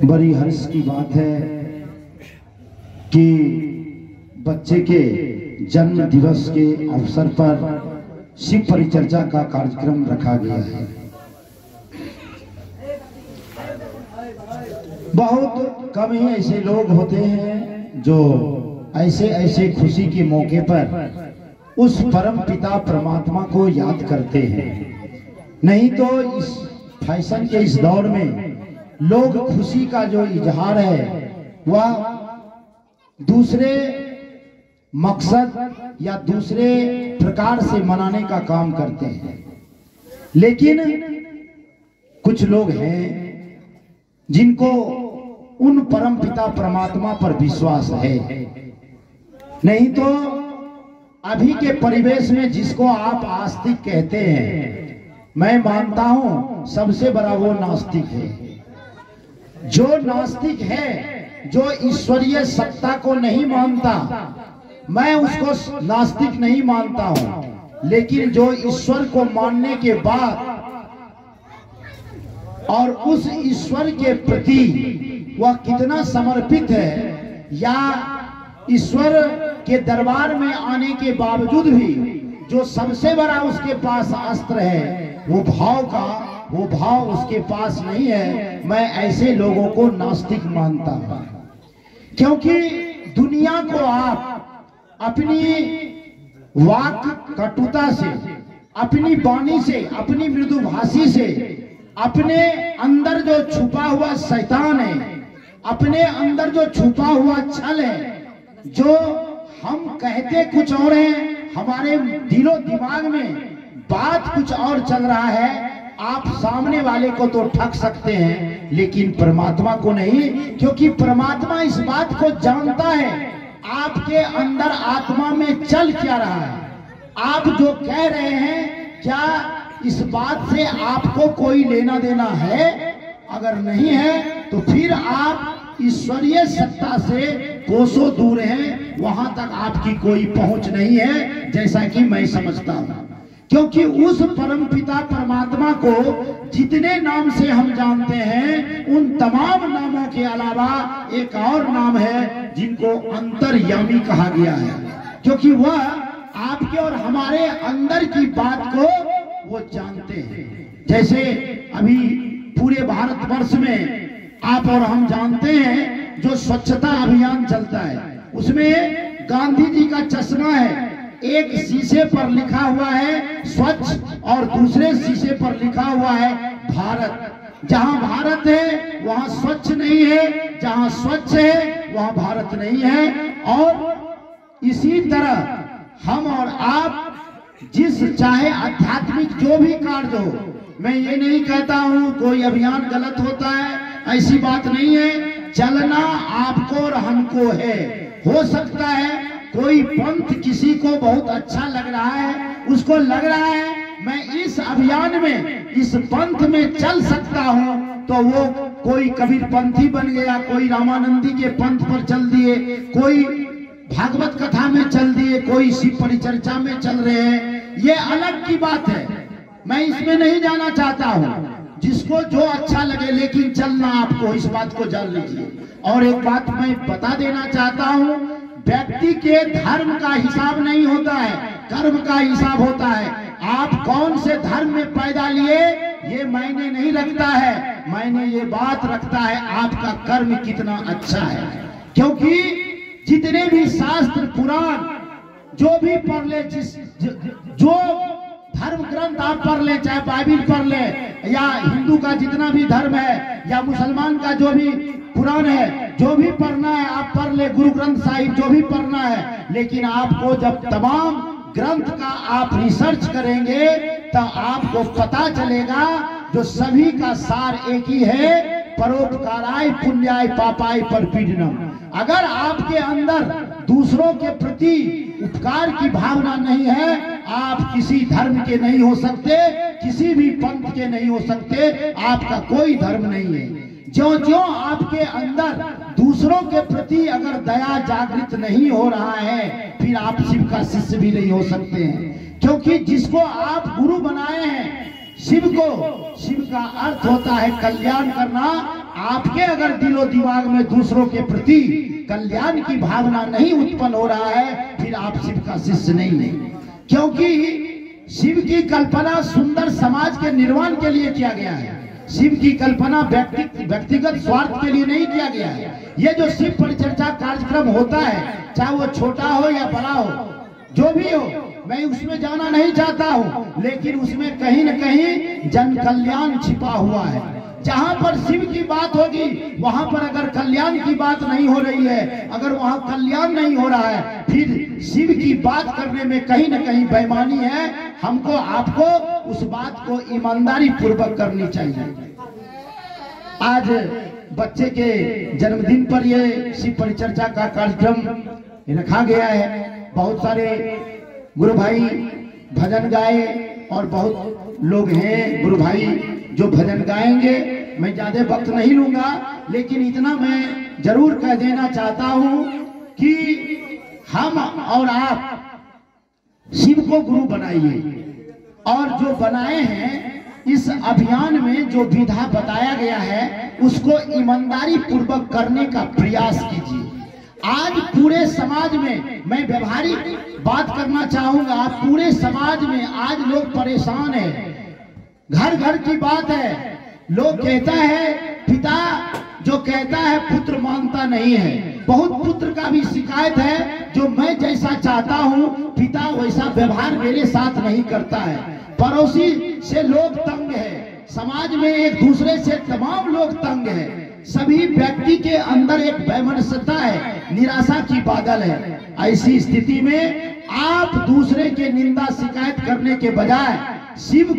बड़ी हर्ष की बात है कि बच्चे के जन्म दिवस के अवसर पर शिव परिचर्चा का कार्यक्रम रखा गया है। बहुत कम ही ऐसे लोग होते हैं जो ऐसे खुशी के मौके पर उस परम पिता परमात्मा को याद करते हैं। नहीं तो इस फैशन के इस दौर में लोग खुशी का जो इजहार है वह दूसरे मकसद या दूसरे प्रकार से मनाने का काम करते हैं। लेकिन कुछ लोग हैं जिनको उन परम पिता परमात्मा पर विश्वास है। नहीं तो अभी के परिवेश में जिसको आप आस्तिक कहते हैं, मैं मानता हूं सबसे बड़ा वो नास्तिक है। जो नास्तिक है, जो ईश्वरीय सत्ता को नहीं मानता, मैं उसको नास्तिक नहीं मानता हूं। लेकिन जो ईश्वर को मानने के बाद और उस ईश्वर के प्रति वह कितना समर्पित है, या ईश्वर के दरबार में आने के बावजूद भी जो सबसे बड़ा उसके पास अस्त्र है वो भाव उसके पास नहीं है, मैं ऐसे लोगों को नास्तिक मानता हूं। क्योंकि दुनिया को आप अपनी वाक कटुता से, अपनी वाणी से, अपनी मृदुभाषी से, अपने अंदर जो छुपा हुआ शैतान है, अपने अंदर जो छुपा हुआ छल है, जो हम कहते कुछ और हैं, हमारे दिलो दिमाग में बात कुछ और चल रहा है, आप सामने वाले को तो ठग सकते हैं लेकिन परमात्मा को नहीं। क्योंकि परमात्मा इस बात को जानता है आपके अंदर आत्मा में चल क्या रहा है। आप जो कह रहे हैं क्या इस बात से आपको कोई लेना देना है? अगर नहीं है तो फिर आप ईश्वरीय सत्ता से कोसों दूर हैं, वहां तक आपकी कोई पहुंच नहीं है, जैसा कि मैं समझता हूं। क्योंकि उस परम पिता परमात्मा को जितने नाम से हम जानते हैं, उन तमाम नामों के अलावा एक और नाम है जिनको अंतर्यामी कहा गया है। क्योंकि वह आपके और हमारे अंदर की बात को वो जानते हैं। जैसे अभी पूरे भारतवर्ष में आप और हम जानते हैं जो स्वच्छता अभियान चलता है, उसमें गांधी जी का चश्मा है। एक शीशे पर लिखा हुआ है स्वच्छ और दूसरे शीशे पर लिखा हुआ है भारत। जहां भारत है वहां स्वच्छ नहीं है, जहां स्वच्छ है वहां भारत नहीं है। और इसी तरह हम और आप जिस चाहे आध्यात्मिक जो भी कार्य हो, मैं ये नहीं कहता हूं कोई अभियान गलत होता है, ऐसी बात नहीं है। चलना आपको और हमको है। हो सकता है कोई पंथ किसी को बहुत अच्छा लग रहा है, उसको लग रहा है मैं इस अभियान में, इस पंथ में चल सकता हूं, तो वो कोई कबीर पंथी बन गया, कोई रामानंदी के पंथ पर चल दिए, कोई भागवत कथा में चल दिए, कोई शिव परिचर्चा में चल रहे हैं। ये अलग की बात है, मैं इसमें नहीं जाना चाहता हूं। जिसको जो अच्छा लगे, लेकिन चलना आपको, इस बात को जान लीजिए। और एक बात मैं बता देना चाहता हूं, व्यक्ति के धर्म का हिसाब नहीं होता है, कर्म का हिसाब होता है। आप कौन से धर्म में पैदा लिए ये मायने नहीं रखता है, मायने ये बात रखता है आपका कर्म कितना अच्छा है। क्योंकि जितने भी शास्त्र पुराण जो भी पढ़ ले, जो धर्म ग्रंथ आप पढ़ ले, चाहे बाइबिल पढ़ ले, या हिंदू का जितना भी धर्म है, या मुसलमान का जो भी पुराण है, जो भी पढ़ना है आप पढ़ ले, गुरु ग्रंथ साहिब जो भी पढ़ना है। लेकिन आपको जब तमाम ग्रंथ का आप रिसर्च करेंगे तो आपको पता चलेगा जो सभी का सार एक ही है, परोपकाराय पुण्याय पापाय परपीडनम। अगर आपके अंदर दूसरों के प्रति उपकार की भावना नहीं है, आप किसी धर्म के नहीं हो सकते, किसी भी पंथ के नहीं हो सकते, आपका कोई धर्म नहीं है। जो आपके अंदर दूसरों के प्रति अगर दया जागृत नहीं हो रहा है, फिर आप शिव का शिष्य भी नहीं हो सकते हैं। क्योंकि जिसको आप गुरु बनाए हैं, शिव को, शिव का अर्थ होता है कल्याण करना। आपके अगर दिलो दिमाग में दूसरों के प्रति कल्याण की भावना नहीं उत्पन्न हो रहा है, फिर आप शिव का शिष्य नहीं है। क्योंकि शिव की कल्पना सुंदर समाज के निर्माण के लिए किया गया है। शिव की कल्पना व्यक्तिगत स्वार्थ के लिए नहीं किया गया है। ये जो शिव परिचर्चा कार्यक्रम होता है, चाहे वो छोटा हो या बड़ा हो, जो भी हो, मैं उसमें जाना नहीं चाहता हूं, लेकिन उसमें कहीं न कहीं जन कल्याण छिपा हुआ है। जहां पर शिव की बात होगी, वहां पर अगर कल्याण की बात नहीं हो रही है, अगर वहां कल्याण नहीं हो रहा है, फिर शिव की बात करने में कहीं न कहीं बेईमानी है। हमको आपको उस बात को ईमानदारी पूर्वक करनी चाहिए। आज बच्चे के जन्मदिन पर ये शिव परिचर्चा का कार्यक्रम रखा गया है। बहुत सारे गुरु भाई भजन गाए और बहुत लोग हैं गुरु भाई जो भजन गाएंगे। मैं ज्यादा वक्त नहीं लूंगा, लेकिन इतना मैं जरूर कह देना चाहता हूं कि हम और आप शिव को गुरु बनाइए, और जो बनाए हैं इस अभियान में जो विधा बताया गया है उसको ईमानदारी पूर्वक करने का प्रयास कीजिए। आज पूरे समाज में मैं व्यवहारिक बात करना चाहूंगा, पूरे समाज में आज लोग परेशान हैं। घर घर की बात है, लोग कहता है पिता जो कहता है पुत्र मानता नहीं है। बहुत पुत्र का भी शिकायत है, जो मैं जैसा चाहता हूं पिता वैसा व्यवहार मेरे साथ नहीं करता है। पड़ोसी से लोग तंग है, समाज में एक दूसरे से तमाम लोग तंग है। सभी व्यक्ति के अंदर एक वैमनस्यता है, निराशा की बादल है। ऐसी स्थिति में आप दूसरे के निंदा शिकायत करने के बजाय शिव